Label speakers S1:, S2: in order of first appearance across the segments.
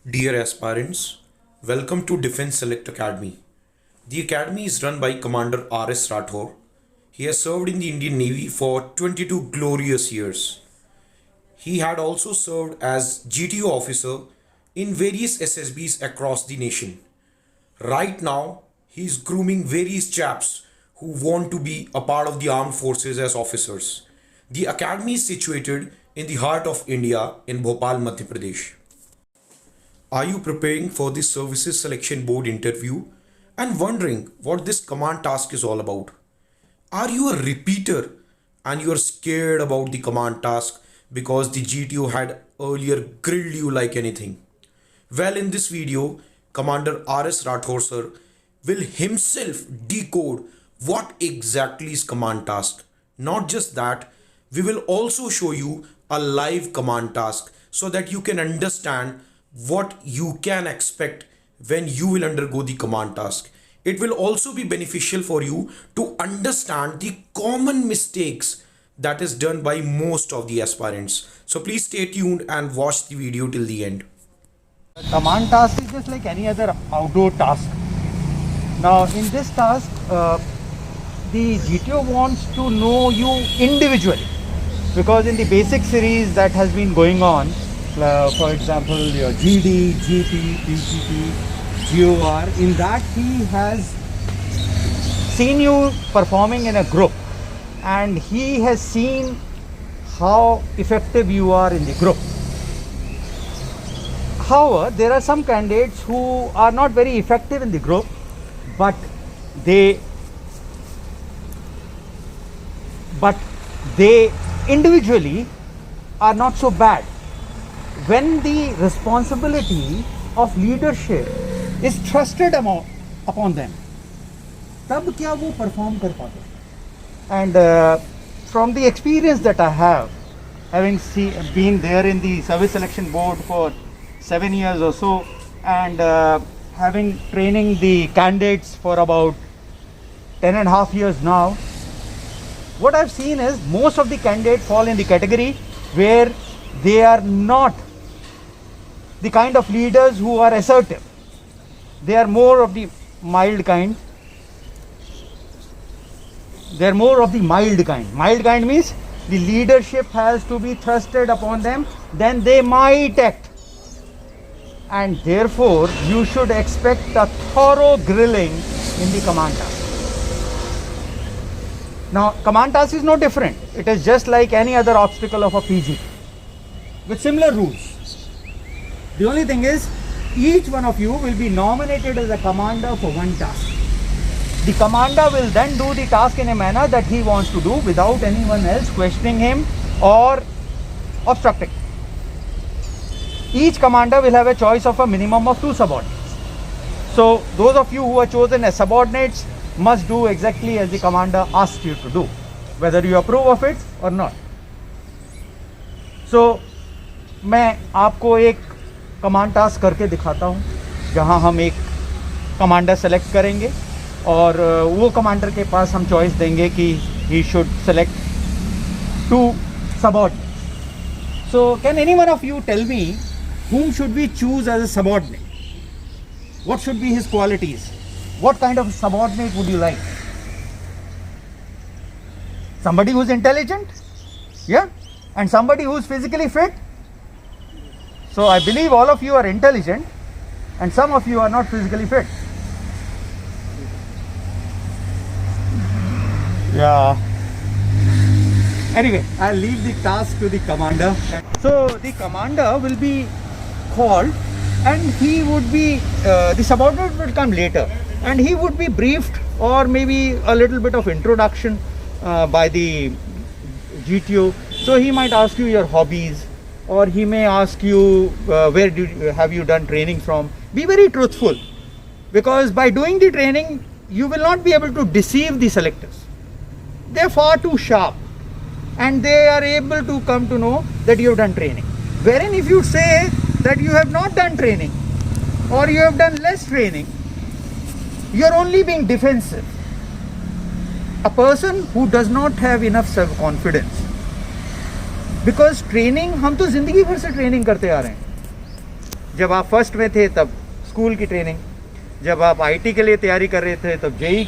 S1: Dear aspirants, welcome to Defense Select Academy. The academy is run by Commander R.S. Rathore. He has served in the Indian Navy for 22 glorious years. He had also served as GTO officer in various SSBs across the nation. Right now, he is grooming various chaps who want to be a part of the armed forces as officers. The academy is situated in the heart of India in Bhopal, Madhya Pradesh. Are you preparing for the Services Selection Board interview and wondering what this command task is all about? Are you a repeater and you are scared about the command task because the GTO had earlier grilled you like anything? Well, in this video, Commander R.S. Rathore sir will himself decode what exactly is command task. Not just that, we will also show you a live command task so that you can understand what you can expect when you will undergo the command task. It will also be beneficial for you to understand the common mistakes that is done by most of the aspirants. So please stay tuned and watch the video till the end.
S2: Command task is just like any other outdoor task. Now in this task, the GTO wants to know you individually, because in the basic series that has been going on, for example your GD, GP, PCP, GOR, in that he has seen you performing in a group and he has seen how effective you are in the group. However, there are some candidates who are not very effective in the group, but they individually are not so bad. When the responsibility of leadership is trusted upon them, तब क्या वो perform कर पाते? And from the experience that I have, having been there in the service selection board for 7 years or so, and having training the candidates for about 10.5 years now, what I've seen is most of the candidates fall in the category where they are not the kind of leaders who are assertive. They are more of the mild kind. They are more of the mild kind. Mild kind means the leadership has to be thrusted upon them, then they might act. And therefore, you should expect a thorough grilling in the command task. Now, command task is no different. It is just like any other obstacle of a PG with similar rules. The only thing is, each one of you will be nominated as a commander for one task. The commander will then do the task in a manner that he wants to do without anyone else questioning him or obstructing. Each commander will have a choice of a minimum of 2 subordinates. So those of you who are chosen as subordinates must do exactly as the commander asks you to do, whether you approve of it or not. So मैं आपको एक command task करके दिखाता हूँ, जहाँ हम एक commander select करेंगे और वो कमांडर के पास हम चॉइस देंगे कि he should select 2 subordinates. So can any one of you tell me whom should we choose as a subordinate? What should be his qualities? What kind of subordinate would you like? Somebody who's intelligent? Yeah? And somebody who's physically fit? So I believe all of you are intelligent and some of you are not physically fit. Yeah. Anyway, I'll leave the task to the commander. So the commander will be called and he would be, the subordinate will come later and he would be briefed or maybe a little bit of introduction by the GTO. So he might ask you your hobbies, or he may ask you where have you done training from. Be very truthful, because by doing the training you will not be able to deceive the selectors. They are far too sharp and they are able to come to know that you have done training. Wherein if you say that you have not done training or you have done less training, you are only being defensive. A person who does not have enough self-confidence, because training हम तो जिंदगी भर से training करते आ रहे हैं, जब आप फर्स्ट में थे तब स्कूल की ट्रेनिंग, जब आप आईटी के लिए तैयारी कर रहे थे तब जेई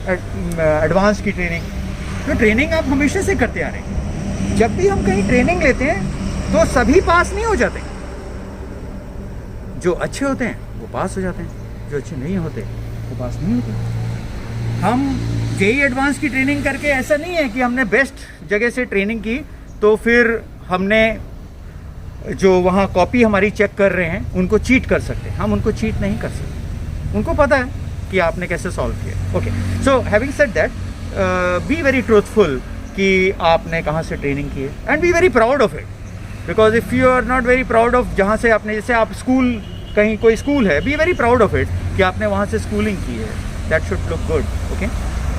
S2: एडवांस की ट्रेनिंग। तो ट्रेनिंग आप हमेशा से करते आ रहे हैं। जब भी हम कहीं ट्रेनिंग लेते हैं तो सभी पास नहीं हो जाते। जो अच्छे होते हैं वो पास हो जाते हैं, जो अच्छे नहीं होते वो पास नहीं होते। हम जेई एडवांस की ट्रेनिंग करके ऐसा नहीं है कि हमने बेस्ट जगह से ट्रेनिंग की तो फिर हमने जो वहाँ कॉपी हमारी चेक कर रहे हैं उनको चीट कर सकते हैं। हम उनको चीट नहीं कर सकते, उनको पता है कि आपने कैसे सॉल्व किया। Okay, so having said that, be very truthful कि आपने कहाँ से ट्रेनिंग की है and be very proud of it, because if you are not very proud of जहाँ से आपने, जैसे आप स्कूल, कहीं कोई स्कूल है, B very proud of it कि आपने वहाँ से स्कूलिंग की है। That should look good. Okay,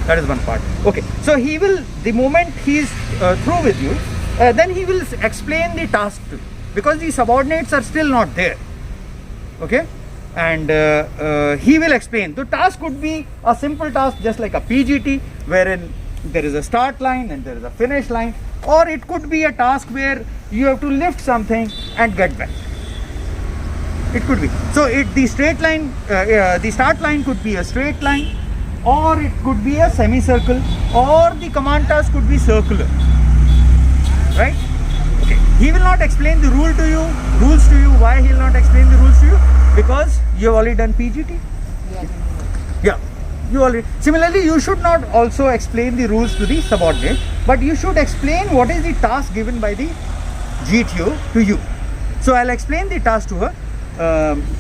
S2: that is one part. Okay, so he will, the moment he is through with you, then he will explain the task to you, because the subordinates are still not there. Okay, and he will explain. The task could be a simple task just like a PGT, wherein there is a start line and there is a finish line, or it could be a task where you have to lift something and get back. It could be. So the straight line, the start line could be a straight line, or it could be a semicircle, or the command task could be circular. Right? Okay. He will not explain the rules to you. Why he will not explain the rules to you? Because you have already done PGT. Yeah. You already. Similarly, you should not also explain the rules to the subordinate, but you should explain what is the task given by the GTO to you. So I'll explain the task to her.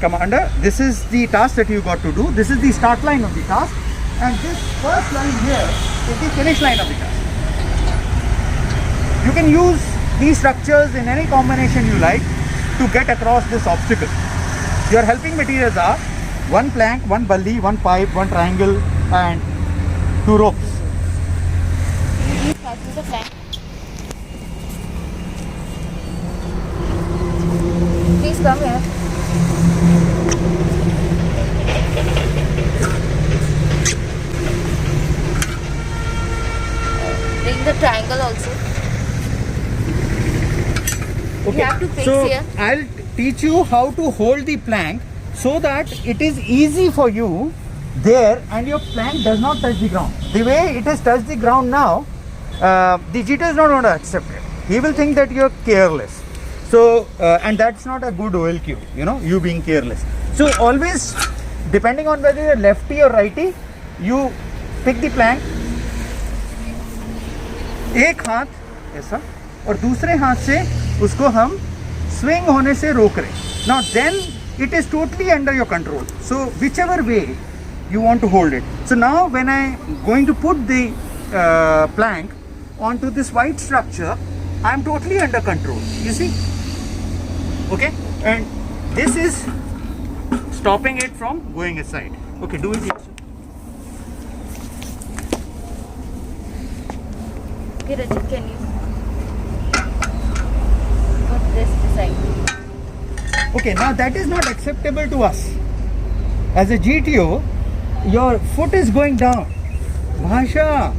S2: Commander, this is the task that you got to do. This is the start line of the task, and this first line here is the finish line of the task. You can use these structures in any combination you like to get across this obstacle. Your helping materials are one plank, one bully, one pipe, one triangle, and two ropes.
S3: Please pass me the plank. Please come here. Bring the triangle also.
S2: Okay,
S3: You have to fix
S2: so
S3: here.
S2: I'll teach you how to hold the plank so that it is easy for you there and your plank does not touch the ground. The way it has touched the ground now, the GTO is not going to accept it. He will think that you're careless. So, and that's not a good OLQ, you know, you being careless. So always, depending on whether you're lefty or righty, you pick the plank, एक हाथ ऐसा और दूसरे हाथ से उसको हम swing होने से रोक रहे हैं. Now then it is totally under your control. So whichever way you want to hold it. So now when I am going to put the plank onto this white structure, I am totally under control. You see? Okay? And this is stopping it from going aside. Okay, do it yourself.
S3: Okay, Rajat, can you put this beside?
S2: Okay, now that is not acceptable to us. As a GTO, your foot is going down. Bhasha.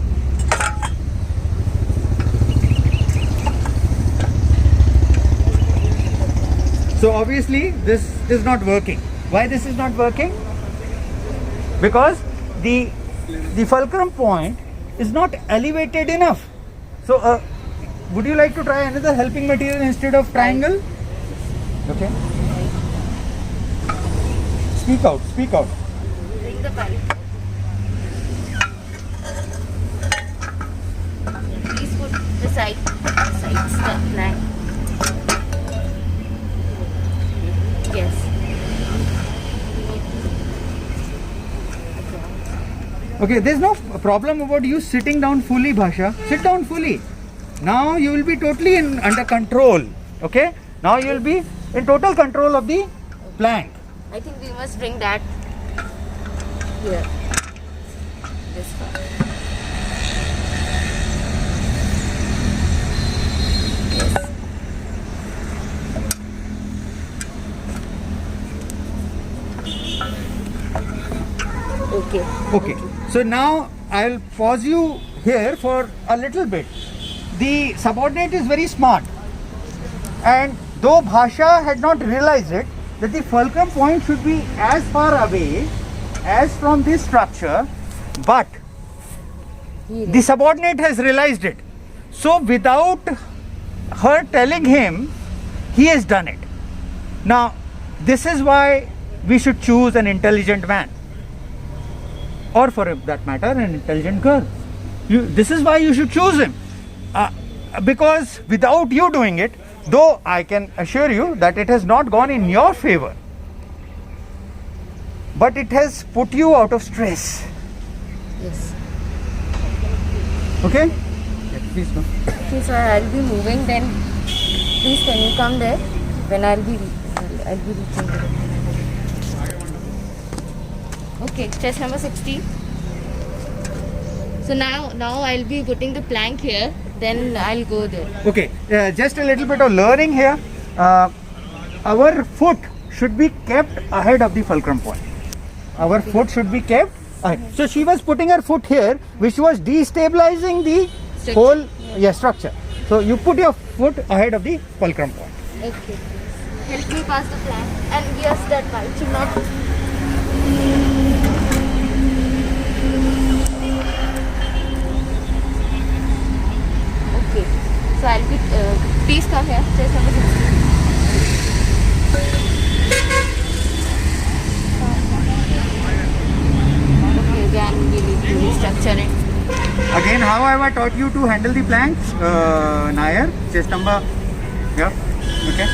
S2: So obviously this is not working. Why this is not working? Because the fulcrum point is not elevated enough. So would you like to try another helping material instead of triangle? Okay. Speak out, speak out.
S3: Bring the pipe. Please put the sides the plank. Yes.
S2: Okay, there's no problem about you sitting down fully, Bhasha. Sit down fully. Now you will be totally under control. Okay? Now you will be in total control of the plank.
S3: I think we must bring that here. This part. Yes. Okay.
S2: Okay. So now I'll pause you here for a little bit. The subordinate is very smart, and though Bhasha had not realized it, that the fulcrum point should be as far away as from this structure, but the subordinate has realized it. So without her telling him, he has done it. Now, this is why we should choose an intelligent man, or for that matter, an intelligent girl. This is why you should choose him. Because without you doing it, though I can assure you that it has not gone in your favor, but it has put you out of stress.
S3: Yes.
S2: Okay? Yeah, please go.
S3: Okay, so I'll be moving then. Please can you come there when I'll be reaching there. Okay, chest number 60. So now I'll be putting the plank here, then I'll go there.
S2: Okay, just a little bit of learning here. Our foot should be kept ahead of the fulcrum point. Our foot should be kept ahead. So she was putting her foot here, which was destabilizing the
S3: Structure.
S2: whole structure. So you put your foot ahead of the fulcrum point.
S3: Okay. Help me pass the plank. And yes, that pipe should not. Okay. So I'll be. Please come here. Chest number 60. Okay. Again, we need to restructure it.
S2: Again, how have I taught you to handle the planks, Nair? Chest number. Yeah. Okay.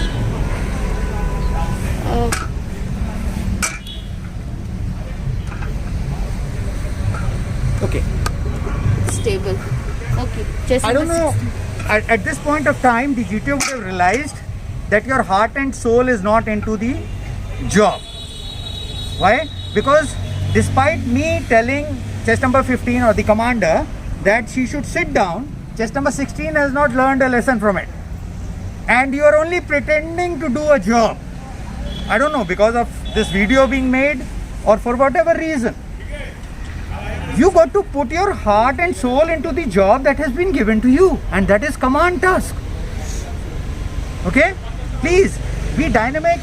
S2: Okay.
S3: Stable. Okay. Chest
S2: I don't
S3: number
S2: know.
S3: 60.
S2: At this point of time, the GTO would have realized that your heart and soul is not into the job. Why? Because despite me telling chest number 15 or the commander that she should sit down, chest number 16 has not learned a lesson from it. And you are only pretending to do a job. I don't know, because of this video being made or for whatever reason. You got to put your heart and soul into the job that has been given to you, and that is command task. Okay? Please be dynamic.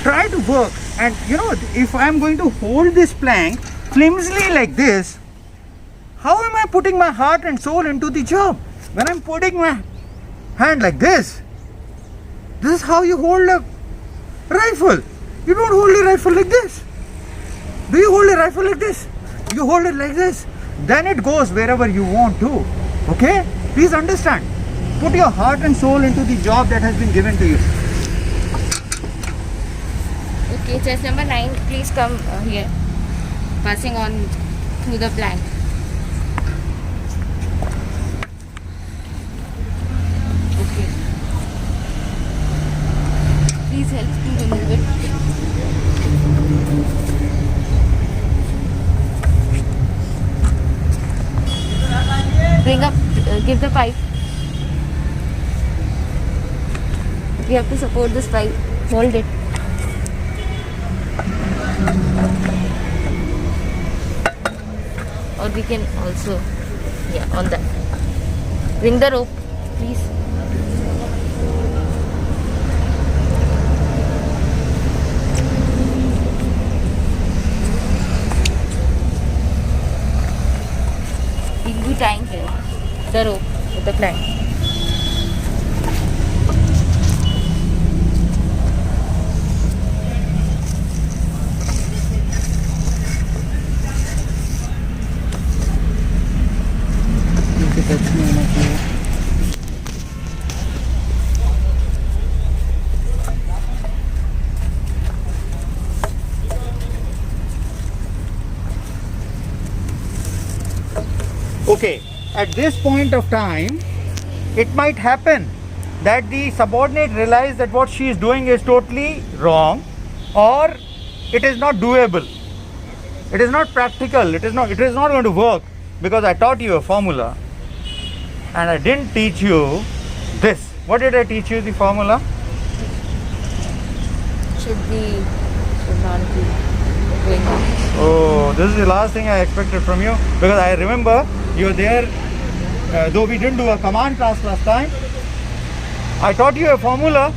S2: Try to work. And you know, if I am going to hold this plank flimsily like this, how am I putting my heart and soul into the job? When I'm putting my hand like this is how you hold a rifle. You don't hold a rifle like this. Do you hold a rifle like this? You hold it like this. Then it goes wherever you want to. Okay? Please understand. Put your heart and soul into the job that has been given to you.
S3: Okay, chest number 9, please come here. Passing on through the plank. Okay. Please help me remove it. Bring up, give the pipe. We have to support this pipe. Hold it. Or we can also, yeah, on that. Bring the rope, please. We'll be tying here the rope with the plank.
S2: Okay, at this point of time, it might happen that the subordinate realize that what she is doing is totally wrong, or it is not doable. It is not practical. It is not going to work, because I taught you a formula and I didn't teach you this. What did I teach you, the formula?
S3: Should not be going on.
S2: Oh, this is the last thing I expected from you, because I remember you were there, though we didn't do a command class last time. I taught you a formula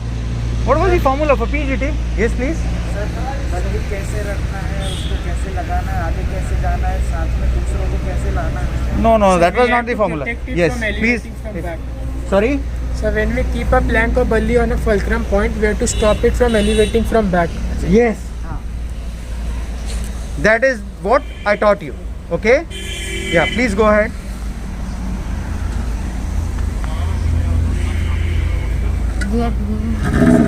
S2: What was the formula for PGT? Yes, please.
S4: Sir बंदूक कैसे रखना है, उसको कैसे लगाना है, आगे कैसे जाना है, साथ में दूसरों को कैसे लाना है.
S2: No, no,
S4: So
S2: that
S4: we
S2: was
S4: have
S2: not the
S4: to
S2: formula.
S4: protect it
S2: Yes,
S4: from
S2: please.
S4: elevating from back.
S2: Sorry.
S4: So when we keep a plank or bully on a fulcrum point, we have to stop it from elevating from back.
S2: Yes. That is what I taught you. Okay. Yeah, please go ahead.
S3: We are doing this.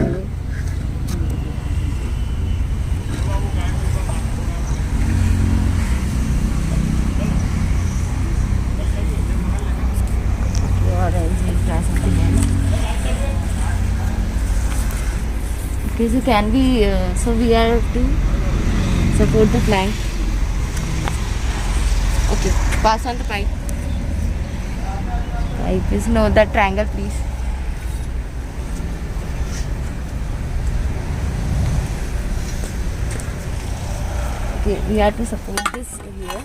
S3: Okay, so can we, so we are to support the plank. Okay, pass on the pipe. Pipe is, no, that triangle please. Okay, we have to support this here.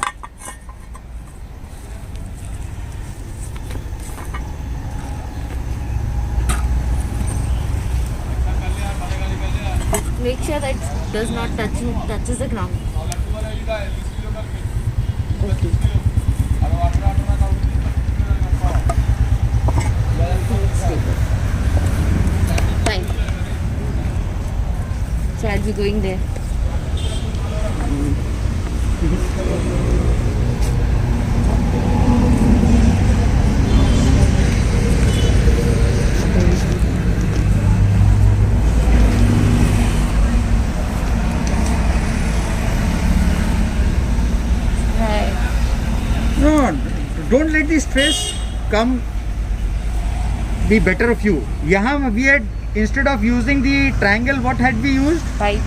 S3: Make sure that it does not touches the ground. Okay. Stable. Fine. So I'll be going there.
S2: No, don't let the stress come be better of you. Yahan we had, instead of using the triangle, what had we used?
S3: Pipe.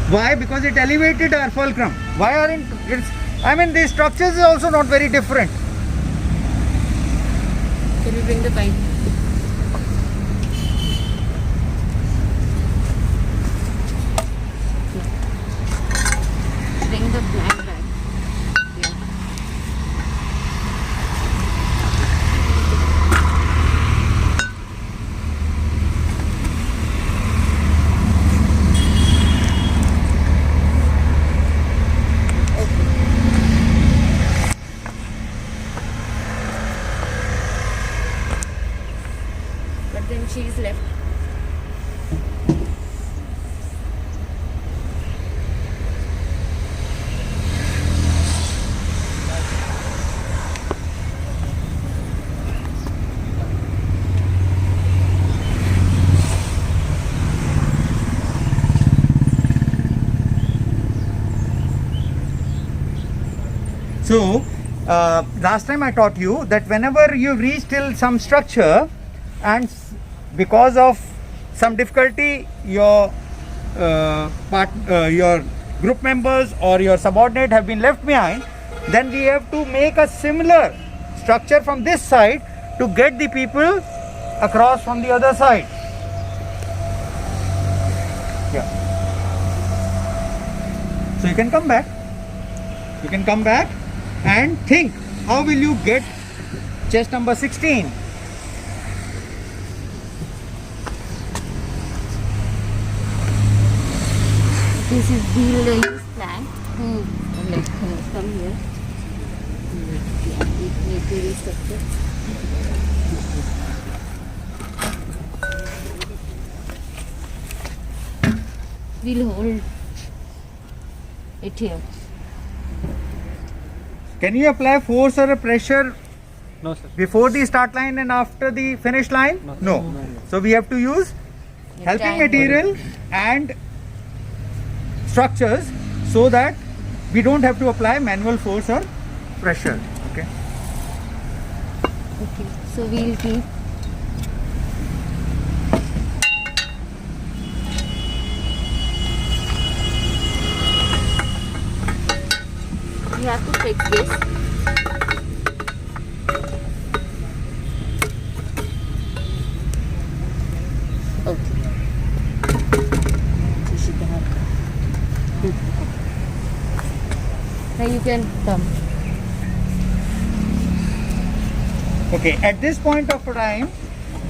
S2: Why? Because it elevated our fulcrum. Why aren't it's, I mean, the structures is also not very different.
S3: Can you bring the pipe? Bring the plank back. Yeah. But then she is left.
S2: So, last time I taught you that whenever you reach till some structure and because of some difficulty your your group members or your subordinate have been left behind, then we have to make a similar structure from this side to get the people across from the other side. Yeah. So you can come back. You can come back and think, how will you get chest number 16?
S3: This is we'll use plank to like come here. Yeah, we need to restructure. We'll hold it here.
S2: Can you apply force or a pressure
S4: No, sir.
S2: before the start line and after the finish line? No. So we have to use helping
S3: triangle.
S2: material and structures so that we don't have to apply manual force or pressure. Okay.
S3: Okay, so we'll keep. We have to fix this. Okay. Now you can come.
S2: Okay. At this point of time,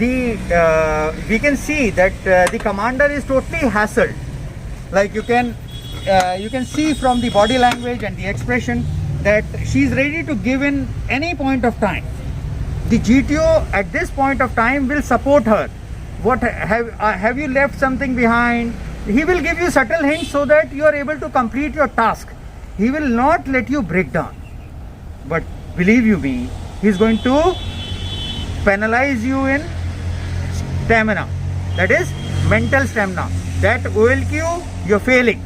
S2: we can see that the commander is totally hassled. Like you can see from the body language and the expression that she is ready to give in any point of time. The GTO at this point of time will support her. What have you left something behind? He will give you subtle hints so that you are able to complete your task. He will not let you break down. But believe you me, he is going to penalize you in stamina. That is mental stamina. That OLQ, you're failing.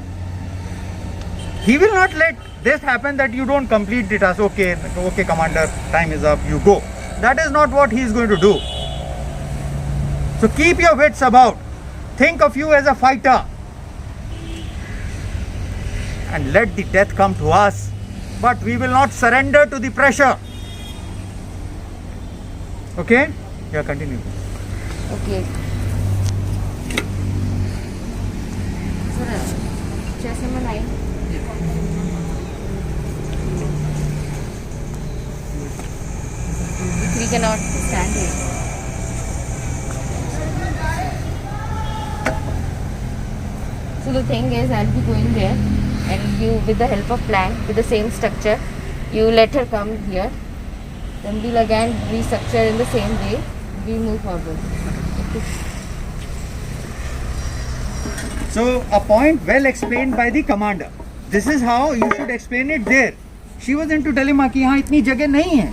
S2: He will not let this happen that you don't complete the task. Okay, commander, time is up, you go. That is not what he is going to do. So keep your wits about. Think of you as a fighter. And let the death come to us. But we will not surrender to the pressure. Okay? Yeah, continue.
S3: Okay. Sir, chest number 9. We cannot stand here. So the thing is, I'll be going there, and you, with the help of plank, with the same structure, you let her come here. Then we'll again restructure in the same way. We move forward. Okay.
S2: So a point well explained by the commander. This is how you should explain it there. She was into dilemma कि यहाँ इतनी जगह नहीं है.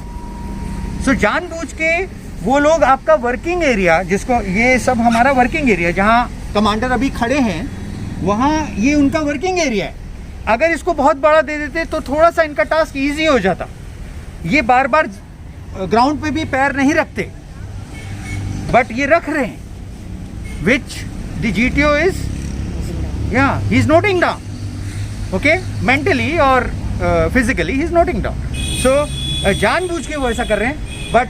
S2: So जानबूझ के वो लोग आपका वर्किंग एरिया, जिसको ये सब हमारा वर्किंग एरिया जहाँ कमांडर अभी खड़े हैं, वहाँ ये उनका वर्किंग एरिया है. अगर इसको बहुत बड़ा दे देते तो थोड़ा सा इनका टास्क इजी हो जाता. ये बार बार ग्राउंड पे भी पैर नहीं रखते, बट ये रख रहे हैं. Which the GTO is he is noting down. Okay, mentally or physically he is noting down. So जानबूझ के वो ऐसा कर रहे हैं. But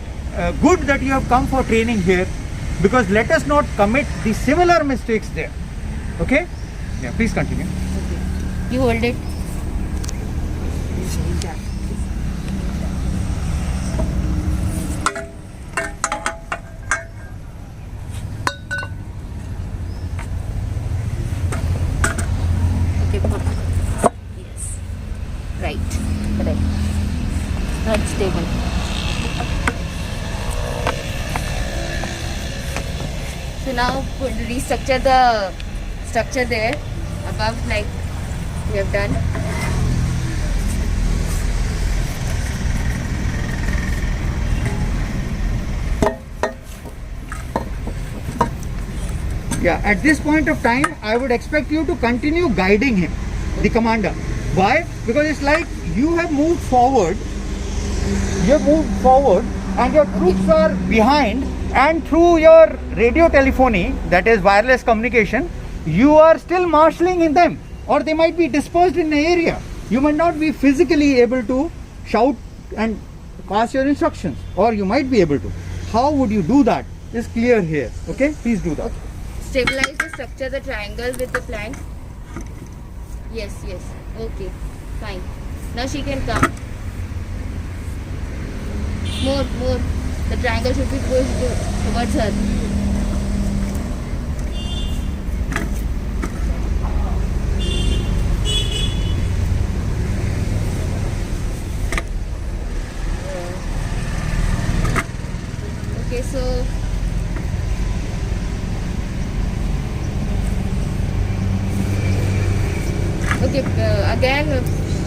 S2: good that you have come for training here, because let us not commit the similar mistakes there. Okay? Yeah, please continue.
S3: You hold it. Okay, put. Yes. Right. Correct. Now it's stable. So now restructure the structure there above, like we have done.
S2: Yeah, at this point of time, I would expect you to continue guiding him, the commander. Why? Because it's like you have moved forward, and your troops are behind, and through your radio telephony, that is wireless communication, you are still marshalling in them, or they might be dispersed in the area. You might not be physically able to shout and pass your instructions, or you might be able to. How would you do that is clear here. Okay, please do that.
S3: Okay. Stabilize the structure, the triangle with the plank. Yes, yes. Okay, fine. Now she can come. More. The triangle should be pushed towards her. Okay, so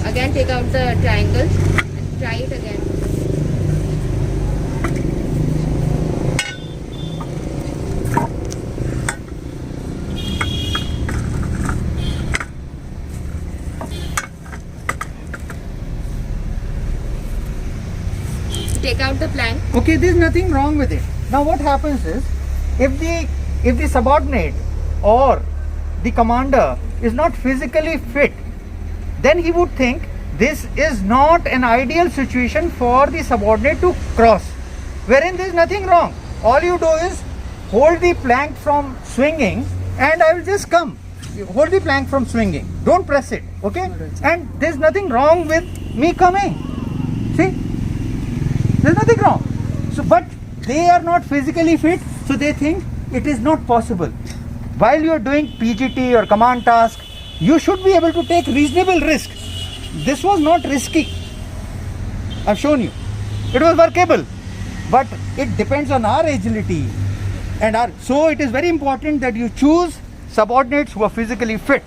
S3: again take out the triangle and try it again. Take out the plank.
S2: Okay, there is nothing wrong with it. Now what happens is, if the subordinate or the commander is not physically fit, then he would think this is not an ideal situation for the subordinate to cross, wherein there is nothing wrong. All you do is hold the plank from swinging, and I will just come. You hold the plank from swinging. Don't press it, okay? And there is nothing wrong with me coming. See? There's nothing wrong. So, but they are not physically fit, So they think it is not possible. While you are doing PGT or command task, you should be able to take reasonable risk. This was not risky. I've shown you. It was workable. But it depends on our agility. So it is very important that you choose subordinates who are physically fit.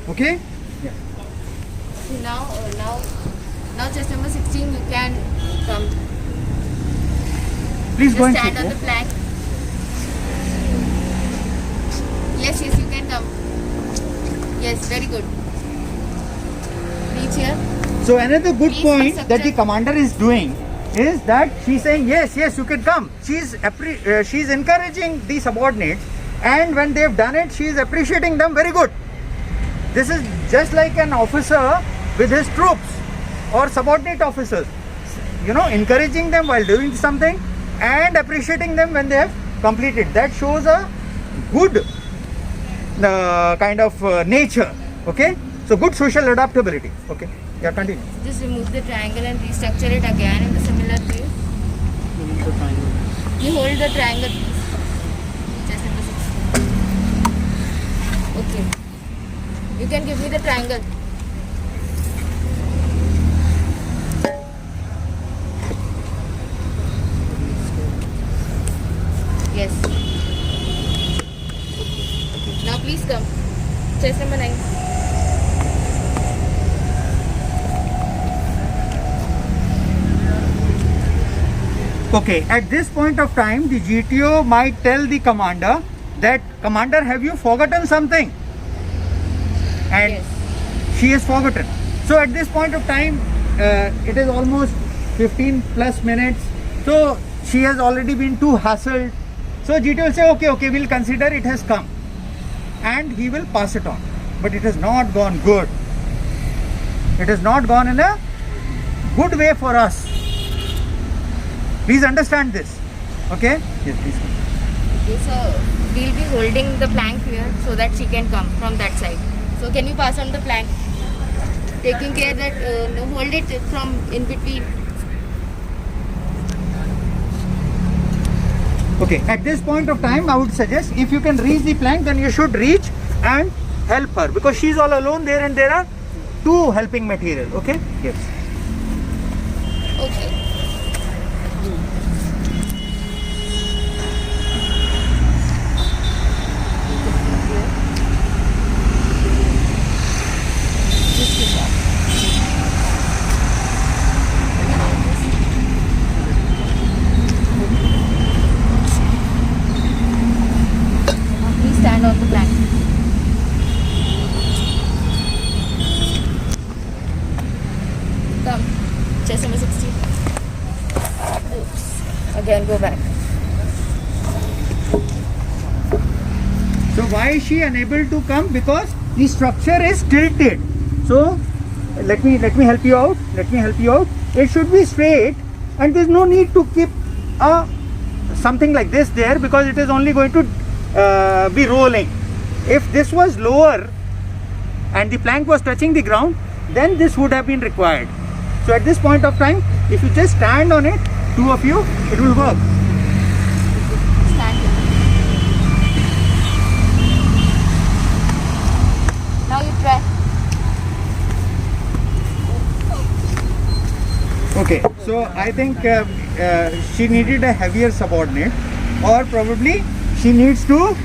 S2: Okay?
S3: Now chest number 16, you can come.
S2: Please go
S3: Just
S2: and
S3: stand
S2: sit.
S3: on the plank. Yes, you can come. Yes, very good. Reach here.
S2: So another good
S3: Please
S2: point
S3: accept
S2: that the
S3: it.
S2: commander is doing is that she's saying yes, you can come. She's encouraging the subordinates, and when they've done it, she is appreciating them. Very good. This is just like an officer with his troops or subordinate officers, encouraging them while doing something and appreciating them when they have completed. That shows a good kind of nature. Okay, so good social adaptability. Okay, yeah, continue.
S3: Just remove the triangle and restructure it again in the similar way. You hold the triangle. Chest number 16. Okay. You can give me the triangle. Yes. Now please come. Chest number 9.
S2: Okay, at this point of time, the GTO might tell the commander that, Commander, have you forgotten something? And
S3: Yes.
S2: she has forgotten. So at this point of time, it is almost 15 plus minutes. So she has already been too hassled. So GTO will say, okay, we'll consider it has come. And he will pass it on. But it has not gone good. It has not gone in a good way for us. Please understand this. Okay? Yes, please.
S3: Okay, so we'll be holding the plank here so that she can come from that side. So can you pass on the plank? Taking care that hold it from in between.
S2: Okay, at this point of time, I would suggest if you can reach the plank, then you should reach and help her, because she's all alone there and there are two helping material. Okay? Yes.
S3: Okay. Just keep on. Now please stand on the plank. Come. Chest number 16. Oops. Again, go back.
S2: So why is she unable to come? Because the structure is tilted. So let me help you out. It should be straight, and there's no need to keep something like this there, because it is only going to be rolling. If this was lower and the plank was touching the ground, then this would have been required. So at this point of time, if you just stand on it, two of you, it will work.
S3: Stand here. Now you try.
S2: Okay, so I think she needed a heavier subordinate, or probably she needs to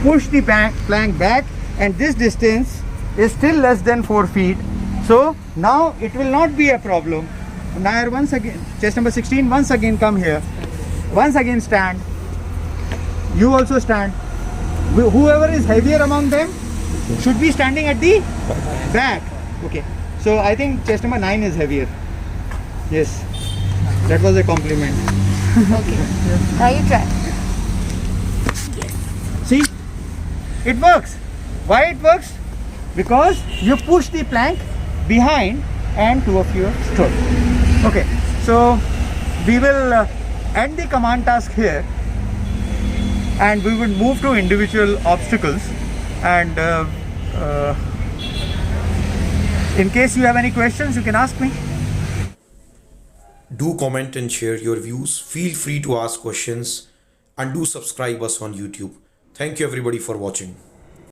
S2: push the plank back, and this distance is still less than 4 feet. So now it will not be a problem. Nair, once again, chest number 16, once again come here. Once again stand. You also stand. Whoever is heavier among them should be standing at the back. Okay, so I think chest number 9 is heavier. Yes, that was a compliment.
S3: Okay. Now you try.
S2: See, it works. Why it works? Because you push the plank behind and two of you stood. Okay, so we will end the command task here, and we will move to individual obstacles. And in case you have any questions, you can ask me.
S1: Do comment and share your views. Feel free to ask questions and do subscribe us on YouTube. Thank you everybody for watching.